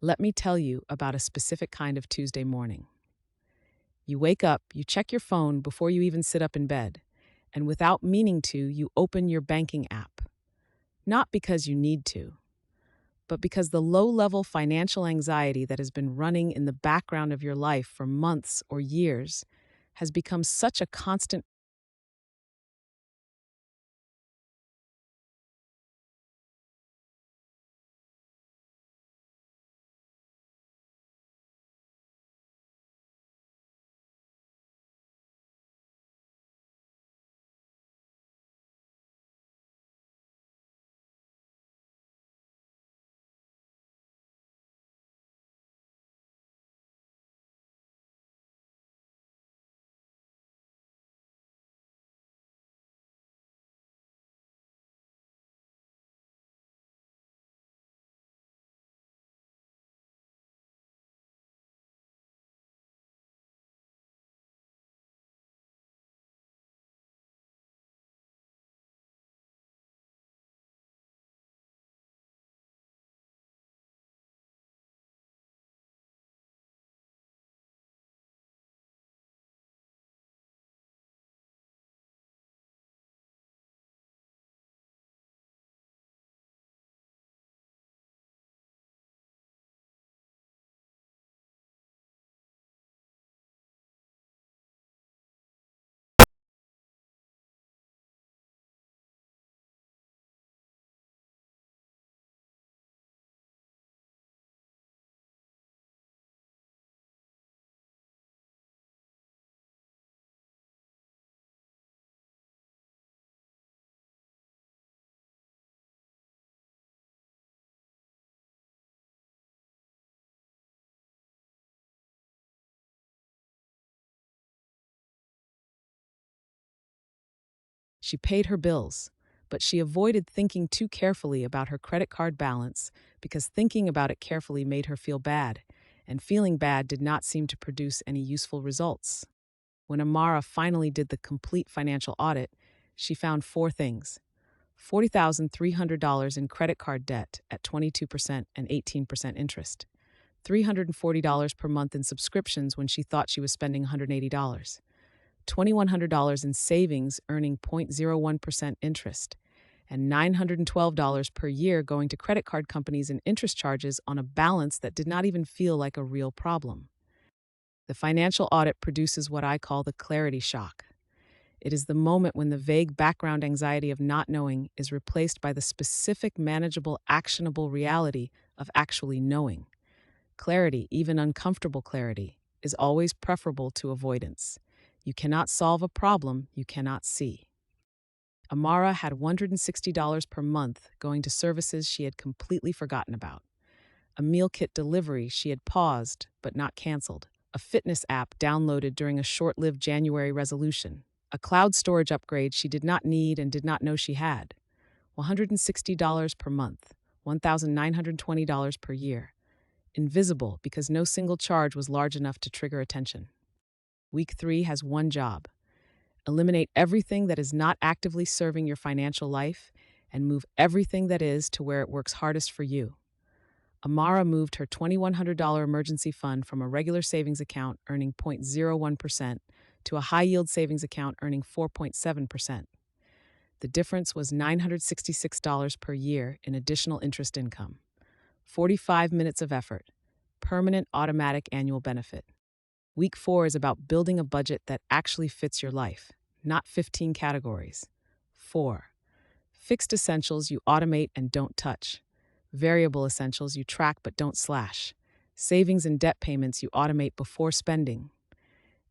Let me tell you about a specific kind of Tuesday morning. You wake up, you check your phone before you even sit up in bed, and without meaning to, you open your banking app. Not because you need to, but because the low level financial anxiety that has been running in the background of your life for months or years has become such a constant. She paid her bills, but she avoided thinking too carefully about her credit card balance because thinking about it carefully made her feel bad, and feeling bad did not seem to produce any useful results. When Amara finally did the complete financial audit, she found four things: $40,300 in credit card debt at 22% and 18% interest, $340 per month in subscriptions when she thought she was spending $180, $2,100 in savings earning 0.01% interest, and $912 per year going to credit card companies and interest charges on a balance that did not even feel like a real problem. The financial audit produces what I call the clarity shock. It is the moment when the vague background anxiety of not knowing is replaced by the specific, manageable, actionable reality of actually knowing. Clarity, even uncomfortable clarity, is always preferable to avoidance. You cannot solve a problem you cannot see. Amara had $160 per month going to services she had completely forgotten about. A meal kit delivery she had paused but not canceled. A fitness app downloaded during a short lived January resolution. A cloud storage upgrade she did not need and did not know she had. $160 per month, $1,920 per year. Invisible because no single charge was large enough to trigger attention. Week 3 has one job: eliminate everything that is not actively serving your financial life and move everything that is to where it works hardest for you. Amara moved her $2,100 emergency fund from a regular savings account earning 0.01% to a high-yield savings account earning 4.7%. The difference was $966 per year in additional interest income. 45 minutes of effort. Permanent automatic annual benefit. Week 4 is about building a budget that actually fits your life, not 15 categories. 4. Fixed essentials you automate and don't touch. Variable essentials you track but don't slash. Savings and debt payments you automate before spending.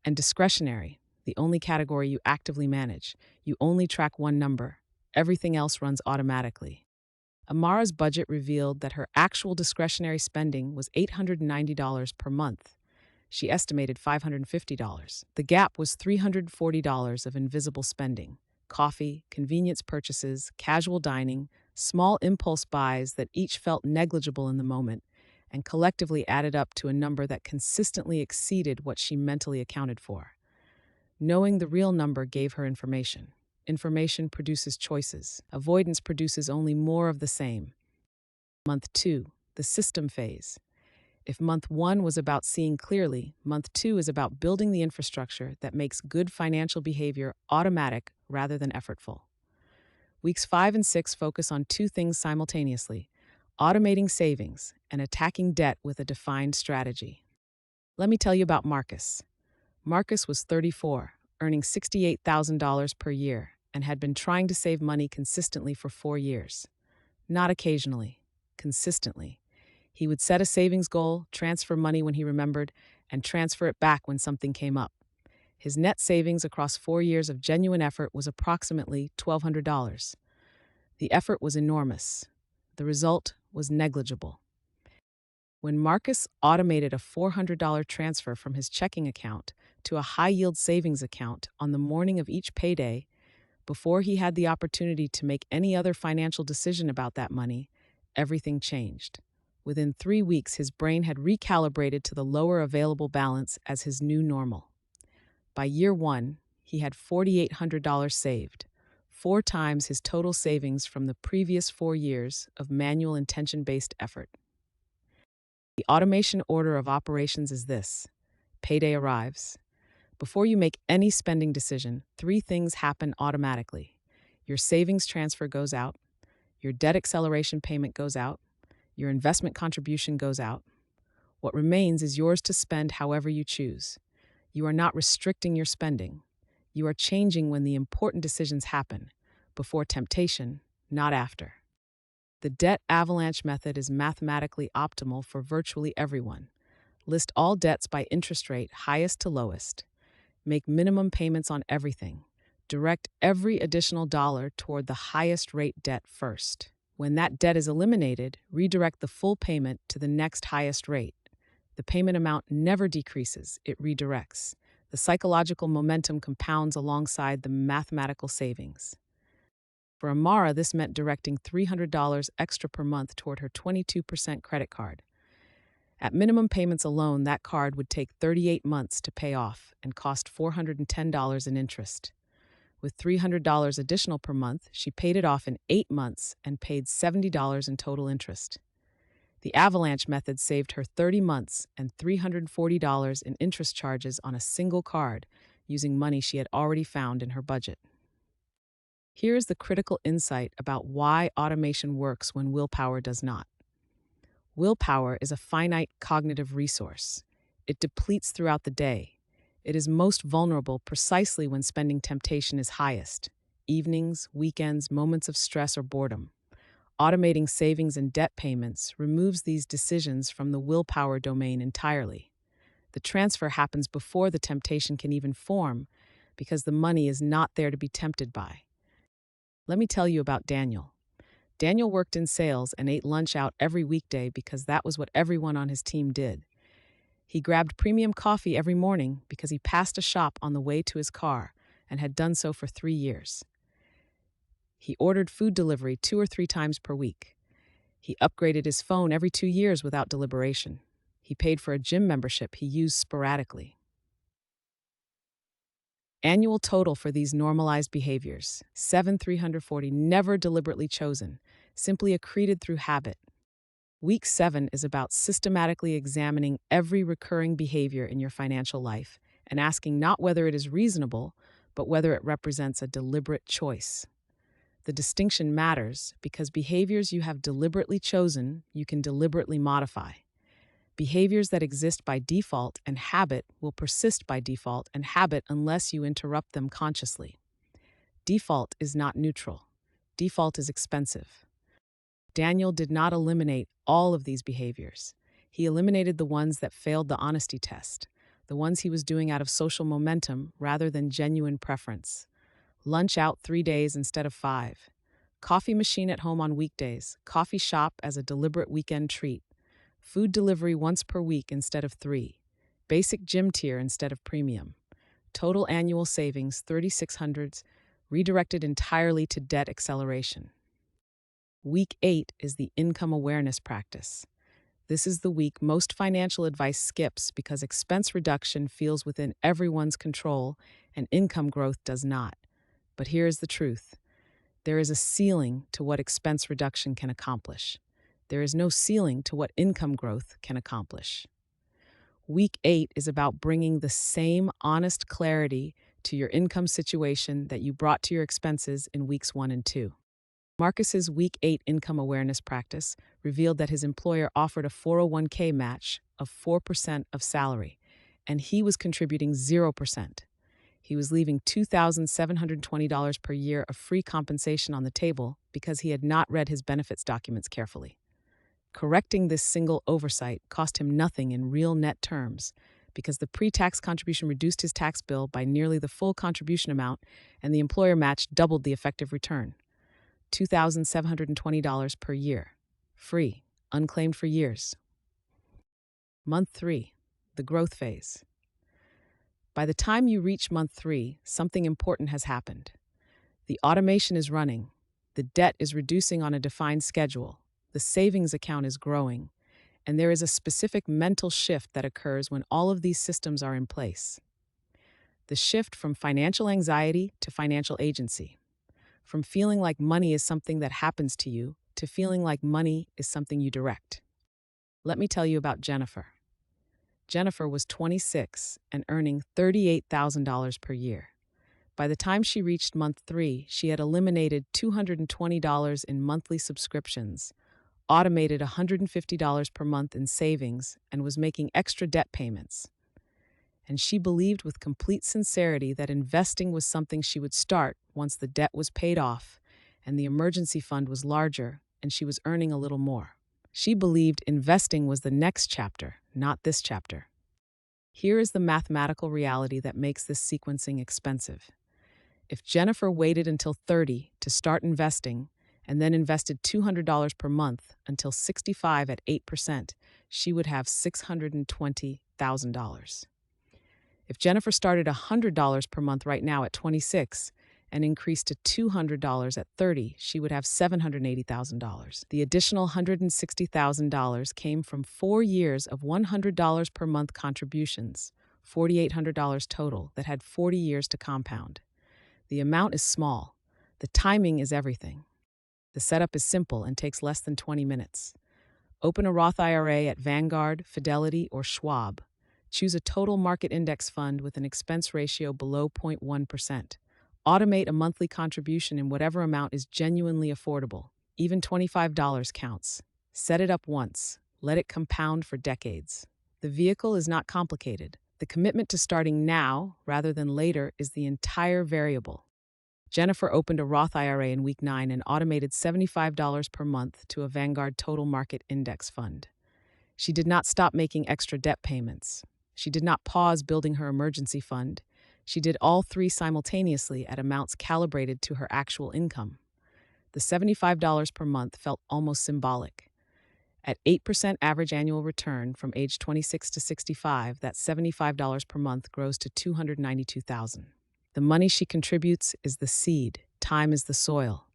And discretionary, the only category you actively manage. You only track one number. Everything else runs automatically. Amara's budget revealed that her actual discretionary spending was $890 per month. She estimated $550. The gap was $340 of invisible spending: coffee, convenience purchases, casual dining, small impulse buys that each felt negligible in the moment and collectively added up to a number that consistently exceeded what she mentally accounted for. Knowing the real number gave her information. Information produces choices. Avoidance produces only more of the same. Month 2, the system phase. If month one was about seeing clearly, month two is about building the infrastructure that makes good financial behavior automatic rather than effortful. Weeks 5 and 6 focus on two things simultaneously: automating savings and attacking debt with a defined strategy. Let me tell you about Marcus. Marcus was 34, earning $68,000 per year, and had been trying to save money consistently for 4 years. Not occasionally, consistently. He would set a savings goal, transfer money when he remembered, and transfer it back when something came up. His net savings across 4 years of genuine effort was approximately $1,200. The effort was enormous. The result was negligible. When Marcus automated a $400 transfer from his checking account to a high-yield savings account on the morning of each payday, before he had the opportunity to make any other financial decision about that money, everything changed. Within 3 weeks, his brain had recalibrated to the lower available balance as his new normal. By year one, he had $4,800 saved, 4 times his total savings from the previous 4 years of manual intention-based effort. The automation order of operations is this: payday arrives. Before you make any spending decision, 3 things happen automatically. Your savings transfer goes out, your debt acceleration payment goes out, your investment contribution goes out. What remains is yours to spend however you choose. You are not restricting your spending. You are changing when the important decisions happen, before temptation, not after. The debt avalanche method is mathematically optimal for virtually everyone. List all debts by interest rate, highest to lowest. Make minimum payments on everything. Direct every additional dollar toward the highest rate debt first. When that debt is eliminated, redirect the full payment to the next highest rate. The payment amount never decreases, it redirects. The psychological momentum compounds alongside the mathematical savings. For Amara, this meant directing $300 extra per month toward her 22% credit card. At minimum payments alone, that card would take 38 months to pay off and cost $410 in interest. With $300 additional per month, she paid it off in 8 months and paid $70 in total interest. The avalanche method saved her 30 months and $340 in interest charges on a single card, using money she had already found in her budget. Here is the critical insight about why automation works when willpower does not. Willpower is a finite cognitive resource. It depletes throughout the day. It is most vulnerable precisely when spending temptation is highest: evenings, weekends, moments of stress or boredom. Automating savings and debt payments removes these decisions from the willpower domain entirely. The transfer happens before the temptation can even form, because the money is not there to be tempted by. Let me tell you about Daniel. Daniel worked in sales and ate lunch out every weekday because that was what everyone on his team did. He grabbed premium coffee every morning because he passed a shop on the way to his car and had done so for 3 years. He ordered food delivery 2 or 3 times per week. He upgraded his phone every 2 years without deliberation. He paid for a gym membership he used sporadically. Annual total for these normalized behaviors: 7,340, never deliberately chosen, simply accreted through habit. Week 7 is about systematically examining every recurring behavior in your financial life and asking not whether it is reasonable, but whether it represents a deliberate choice. The distinction matters because behaviors you have deliberately chosen, you can deliberately modify. Behaviors that exist by default and habit will persist by default and habit unless you interrupt them consciously. Default is not neutral. Default is expensive. Daniel did not eliminate all of these behaviors. He eliminated the ones that failed the honesty test, the ones he was doing out of social momentum rather than genuine preference. Lunch out 3 days instead of 5. Coffee machine at home on weekdays. Coffee shop as a deliberate weekend treat. Food delivery once per week instead of 3. Basic gym tier instead of premium. Total annual savings, $3,600, redirected entirely to debt acceleration. Week 8 is the income awareness practice. This is the week most financial advice skips because expense reduction feels within everyone's control and income growth does not. But here is the truth. There is a ceiling to what expense reduction can accomplish. There is no ceiling to what income growth can accomplish. Week 8 is about bringing the same honest clarity to your income situation that you brought to your expenses in weeks 1 and 2. Marcus's Week 8 income awareness practice revealed that his employer offered a 401k match of 4% of salary, and he was contributing 0%. He was leaving $2,720 per year of free compensation on the table because he had not read his benefits documents carefully. Correcting this single oversight cost him nothing in real net terms because the pre-tax contribution reduced his tax bill by nearly the full contribution amount, and the employer match doubled the effective return. $2,720 per year. Free, unclaimed for years. Month 3, the growth phase. By the time you reach month 3, something important has happened. The automation is running, the debt is reducing on a defined schedule, the savings account is growing, and there is a specific mental shift that occurs when all of these systems are in place. The shift from financial anxiety to financial agency. From feeling like money is something that happens to you to feeling like money is something you direct. Let me tell you about Jennifer. Jennifer was 26 and earning $38,000 per year. By the time she reached month 3, she had eliminated $220 in monthly subscriptions, automated $150 per month in savings, and was making extra debt payments. And she believed with complete sincerity that investing was something she would start once the debt was paid off and the emergency fund was larger and she was earning a little more. She believed investing was the next chapter, not this chapter. Here is the mathematical reality that makes this sequencing expensive. If Jennifer waited until 30 to start investing and then invested $200 per month until 65 at 8%, she would have $620,000. If Jennifer started $100 per month right now at 26 and increased to $200 at 30, she would have $780,000. The additional $160,000 came from 4 years of $100 per month contributions, $4,800 total, that had 40 years to compound. The amount is small. The timing is everything. The setup is simple and takes less than 20 minutes. Open a Roth IRA at Vanguard, Fidelity, or Schwab. Choose a total market index fund with an expense ratio below 0.1%. Automate a monthly contribution in whatever amount is genuinely affordable. Even $25 counts. Set it up once. Let it compound for decades. The vehicle is not complicated. The commitment to starting now rather than later is the entire variable. Jennifer opened a Roth IRA in week 9 and automated $75 per month to a Vanguard Total Market Index fund. She did not stop making extra debt payments. She did not pause building her emergency fund. She did all 3 simultaneously at amounts calibrated to her actual income. The $75 per month felt almost symbolic. At 8% average annual return from age 26 to 65, that $75 per month grows to $292,000. The money she contributes is the seed. Time is the soil.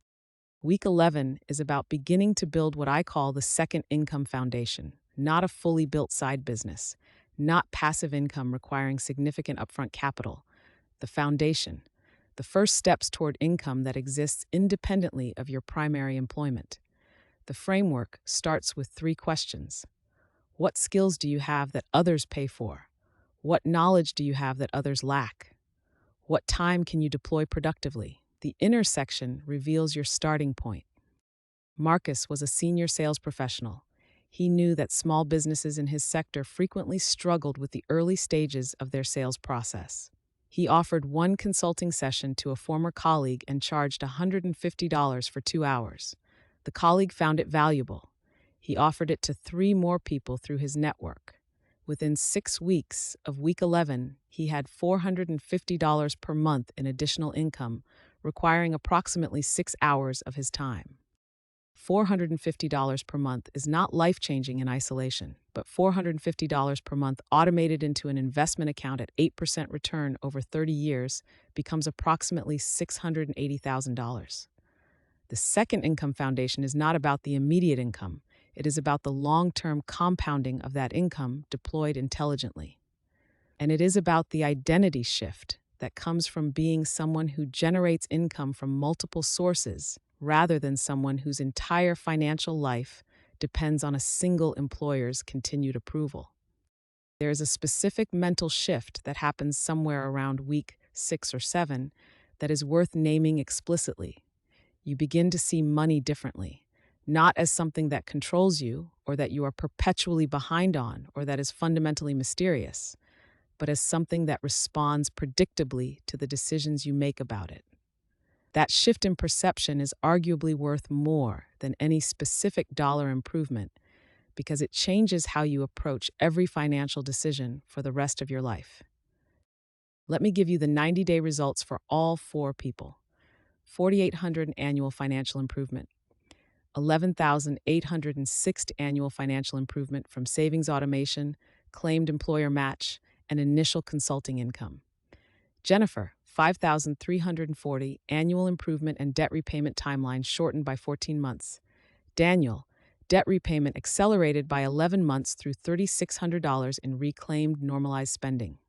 Week 11 is about beginning to build what I call the second income foundation, not a fully built side business, not passive income requiring significant upfront capital. The foundation, the first steps toward income that exists independently of your primary employment. The framework starts with 3 questions. What skills do you have that others pay for? What knowledge do you have that others lack? What time can you deploy productively? The intersection reveals your starting point. Marcus was a senior sales professional. He knew that small businesses in his sector frequently struggled with the early stages of their sales process. He offered one consulting session to a former colleague and charged $150 for 2 hours. The colleague found it valuable. He offered it to 3 more people through his network. Within 6 weeks of week 11, he had $450 per month in additional income, requiring approximately 6 hours of his time. $450 per month is not life-changing in isolation, but $450 per month automated into an investment account at 8% return over 30 years becomes approximately $680,000. The second income foundation is not about the immediate income. It is about the long-term compounding of that income deployed intelligently. And it is about the identity shift that comes from being someone who generates income from multiple sources rather than someone whose entire financial life depends on a single employer's continued approval. There is a specific mental shift that happens somewhere around week 6 or 7 that is worth naming explicitly. You begin to see money differently, not as something that controls you or that you are perpetually behind on or that is fundamentally mysterious, but as something that responds predictably to the decisions you make about it. That shift in perception is arguably worth more than any specific dollar improvement because it changes how you approach every financial decision for the rest of your life. Let me give you the 90-day results for all 4 people. 4,800 annual financial improvement, 11,806 annual financial improvement from savings automation, claimed employer match, and initial consulting income. Jennifer, 5,340 annual improvement and debt repayment timeline shortened by 14 months. Daniel, debt repayment accelerated by 11 months through $3,600 in reclaimed normalized spending.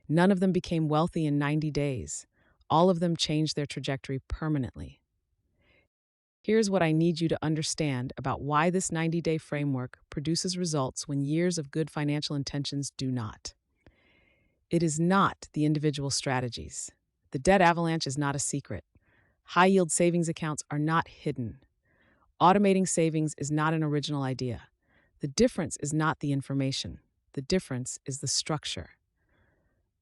None of them became wealthy in 90 days. All of them changed their trajectory permanently. Here's what I need you to understand about why this 90-day framework produces results when years of good financial intentions do not. It is not the individual strategies. The debt avalanche is not a secret. High-yield savings accounts are not hidden. Automating savings is not an original idea. The difference is not the information. The difference is the structure.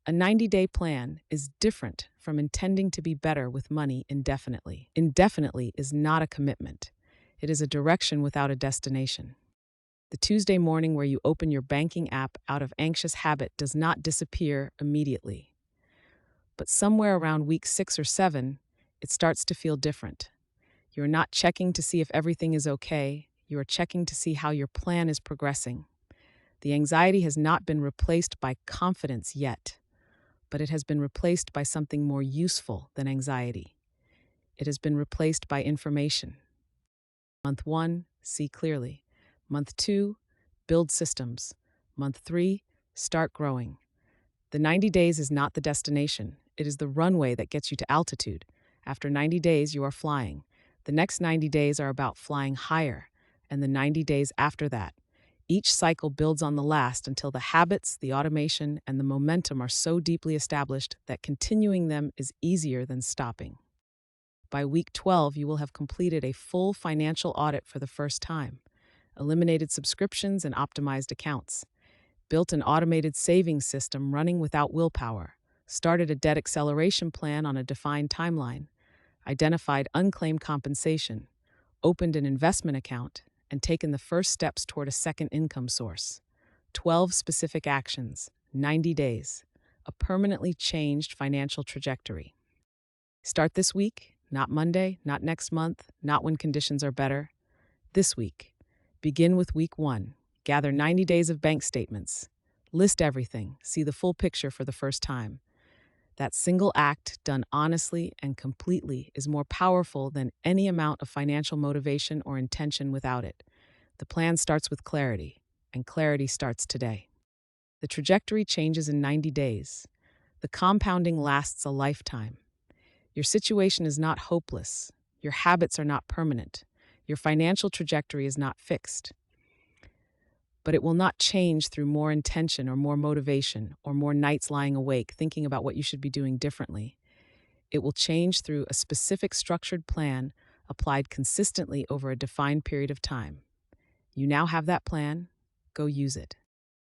A 90-day plan is different from intending to be better with money indefinitely. Indefinitely is not a commitment. It is a direction without a destination. The Tuesday morning where you open your banking app out of anxious habit does not disappear immediately. But somewhere around week 6 or 7, it starts to feel different. You are not checking to see if everything is okay. You are checking to see how your plan is progressing. The anxiety has not been replaced by confidence yet, but it has been replaced by something more useful than anxiety. It has been replaced by information. Month 1, see clearly. Month 2, build systems. Month 3, start growing. The 90 days is not the destination. It is the runway that gets you to altitude. After 90 days, you are flying. The next 90 days are about flying higher, and the 90 days after that. Each cycle builds on the last until the habits, the automation, and the momentum are so deeply established that continuing them is easier than stopping. By week 12, you will have completed a full financial audit for the first time, eliminated subscriptions and optimized accounts, built an automated savings system running without willpower, started a debt acceleration plan on a defined timeline, identified unclaimed compensation, opened an investment account, and taken the first steps toward a second income source. 12 specific actions, 90 days, a permanently changed financial trajectory. Start this week, not Monday, not next month, not when conditions are better. This week. Begin with week 1. Gather 90 days of bank statements. List everything. See the full picture for the first time. That single act, done honestly and completely, is more powerful than any amount of financial motivation or intention without it. The plan starts with clarity, and clarity starts today. The trajectory changes in 90 days. The compounding lasts a lifetime. Your situation is not hopeless. Your habits are not permanent. Your financial trajectory is not fixed. But it will not change through more intention or more motivation or more nights lying awake thinking about what you should be doing differently. It will change through a specific structured plan applied consistently over a defined period of time. You now have that plan. Go use it.